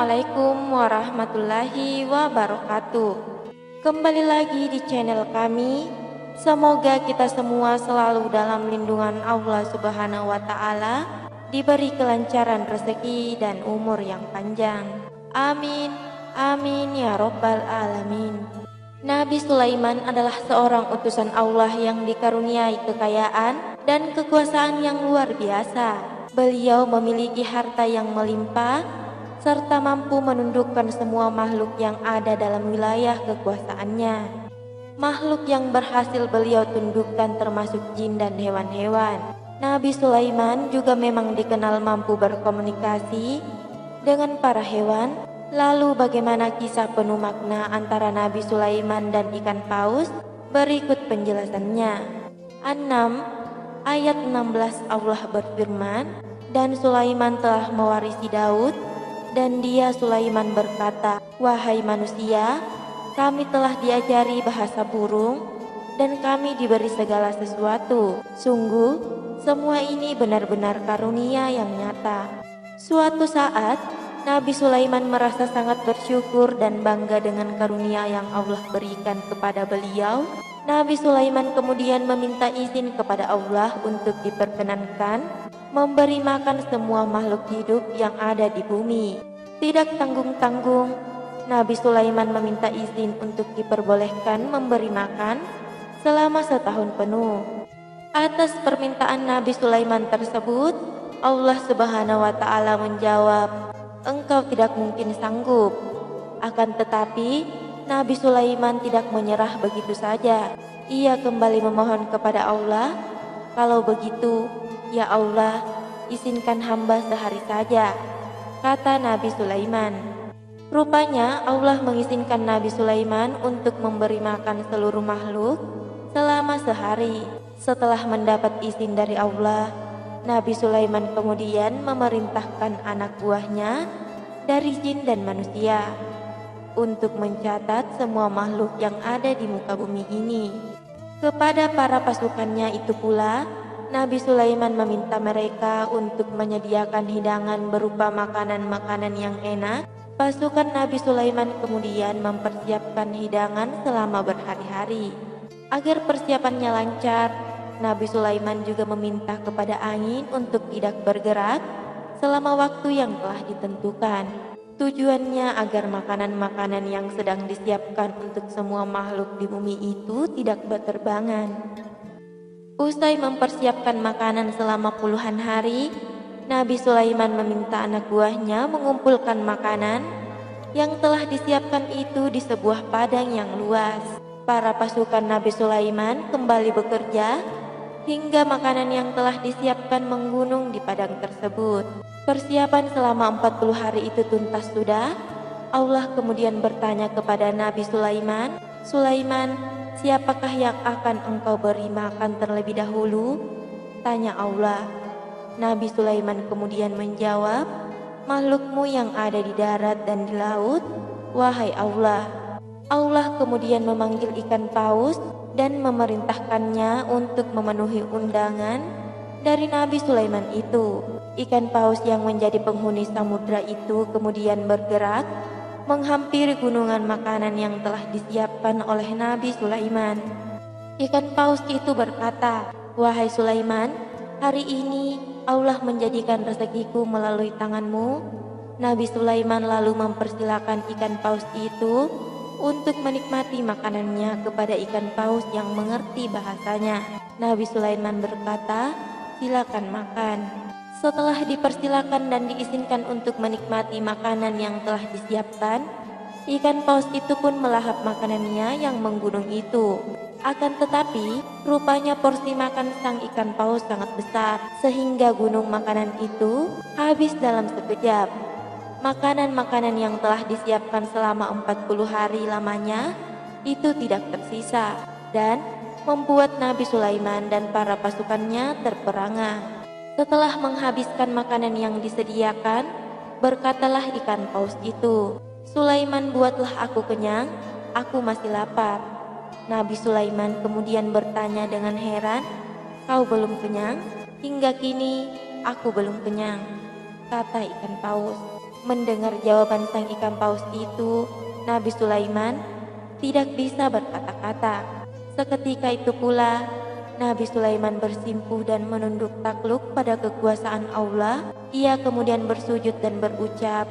Assalamualaikum warahmatullahi wabarakatuh. Kembali lagi di channel kami. Semoga kita semua selalu dalam lindungan Allah Subhanahu wa Ta'ala, diberi kelancaran rezeki dan umur yang panjang. Amin, amin ya Rabbal 'Alamin. Nabi Sulaiman adalah seorang utusan Allah yang dikaruniai kekayaan dan kekuasaan yang luar biasa. Beliau memiliki harta yang melimpah serta mampu menundukkan semua makhluk yang ada dalam wilayah kekuasaannya. Makhluk yang berhasil beliau tundukkan termasuk jin dan hewan-hewan. Nabi Sulaiman juga memang dikenal mampu berkomunikasi dengan para hewan. Lalu bagaimana kisah penuh makna antara Nabi Sulaiman dan ikan paus? Berikut penjelasannya. An-Naml ayat 16, Allah berfirman, "Dan Sulaiman telah mewarisi Daud, dan dia Sulaiman berkata, wahai manusia, kami telah diajari bahasa burung dan kami diberi segala sesuatu. Sungguh, semua ini benar-benar karunia yang nyata." Suatu saat, Nabi Sulaiman merasa sangat bersyukur dan bangga dengan karunia yang Allah berikan kepada beliau. Nabi Sulaiman kemudian meminta izin kepada Allah untuk diperkenankan memberi makan semua makhluk hidup yang ada di bumi. Tidak tanggung-tanggung, Nabi Sulaiman meminta izin untuk diperbolehkan memberi makan selama setahun penuh. Atas permintaan Nabi Sulaiman tersebut, Allah Subhanahu wa Ta'ala menjawab, "Engkau tidak mungkin sanggup." Akan tetapi, Nabi Sulaiman tidak menyerah begitu saja. Ia kembali memohon kepada Allah, "Kalau begitu, ya Allah, izinkan hamba sehari saja," kata Nabi Sulaiman. Rupanya Allah mengizinkan Nabi Sulaiman untuk memberi makan seluruh makhluk selama sehari. Setelah mendapat izin dari Allah, Nabi Sulaiman kemudian memerintahkan anak buahnya dari jin dan manusia untuk mencatat semua makhluk yang ada di muka bumi ini. Kepada para pasukannya itu pula, Nabi Sulaiman meminta mereka untuk menyediakan hidangan berupa makanan-makanan yang enak. Pasukan Nabi Sulaiman kemudian mempersiapkan hidangan selama berhari-hari. Agar persiapannya lancar, Nabi Sulaiman juga meminta kepada angin untuk tidak bergerak selama waktu yang telah ditentukan. Tujuannya agar makanan-makanan yang sedang disiapkan untuk semua makhluk di bumi itu tidak berterbangan. Usai mempersiapkan makanan selama puluhan hari, Nabi Sulaiman meminta anak buahnya mengumpulkan makanan yang telah disiapkan itu di sebuah padang yang luas. Para pasukan Nabi Sulaiman kembali bekerja hingga makanan yang telah disiapkan menggunung di padang tersebut. Persiapan selama 40 hari itu tuntas sudah. Allah kemudian bertanya kepada Nabi Sulaiman, "Sulaiman, siapakah yang akan engkau beri makan terlebih dahulu?" tanya Allah. Nabi Sulaiman kemudian menjawab, "Makhlukmu yang ada di darat dan di laut, wahai Allah." Allah kemudian memanggil ikan paus dan memerintahkannya untuk memenuhi undangan dari Nabi Sulaiman itu. Ikan paus yang menjadi penghuni samudra itu kemudian bergerak menghampiri gunungan makanan yang telah disiapkan oleh Nabi Sulaiman. Ikan paus itu berkata, "Wahai Sulaiman, hari ini Allah menjadikan rezekiku melalui tanganmu." Nabi Sulaiman lalu mempersilakan ikan paus itu untuk menikmati makanannya kepada ikan paus yang mengerti bahasanya. Nabi Sulaiman berkata, "Silakan makan." Setelah dipersilakan dan diizinkan untuk menikmati makanan yang telah disiapkan, ikan paus itu pun melahap makanannya yang menggunung itu. Akan tetapi, rupanya porsi makan sang ikan paus sangat besar, sehingga gunung makanan itu habis dalam sekejap. Makanan-makanan yang telah disiapkan selama 40 hari lamanya itu tidak tersisa dan membuat Nabi Sulaiman dan para pasukannya terperangah. Setelah menghabiskan makanan yang disediakan, berkatalah ikan paus itu, "Sulaiman, buatlah aku kenyang, aku masih lapar." Nabi Sulaiman kemudian bertanya dengan heran, "Kau belum kenyang? Hingga kini aku belum kenyang," kata ikan paus. Mendengar jawaban sang ikan paus itu, Nabi Sulaiman tidak bisa berkata-kata. Seketika itu pula, Nabi Sulaiman bersimpuh dan menunduk takluk pada kekuasaan Allah. Ia kemudian bersujud dan berucap,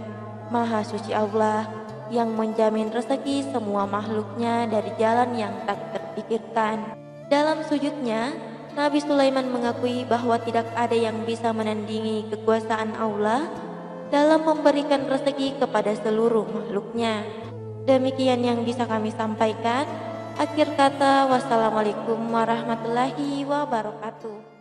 "Maha suci Allah yang menjamin rezeki semua makhluknya dari jalan yang tak terpikirkan." Dalam sujudnya, Nabi Sulaiman mengakui bahwa tidak ada yang bisa menandingi kekuasaan Allah dalam memberikan rezeki kepada seluruh makhluknya. Demikian yang bisa kami sampaikan. Akhir kata, wassalamualaikum warahmatullahi wabarakatuh.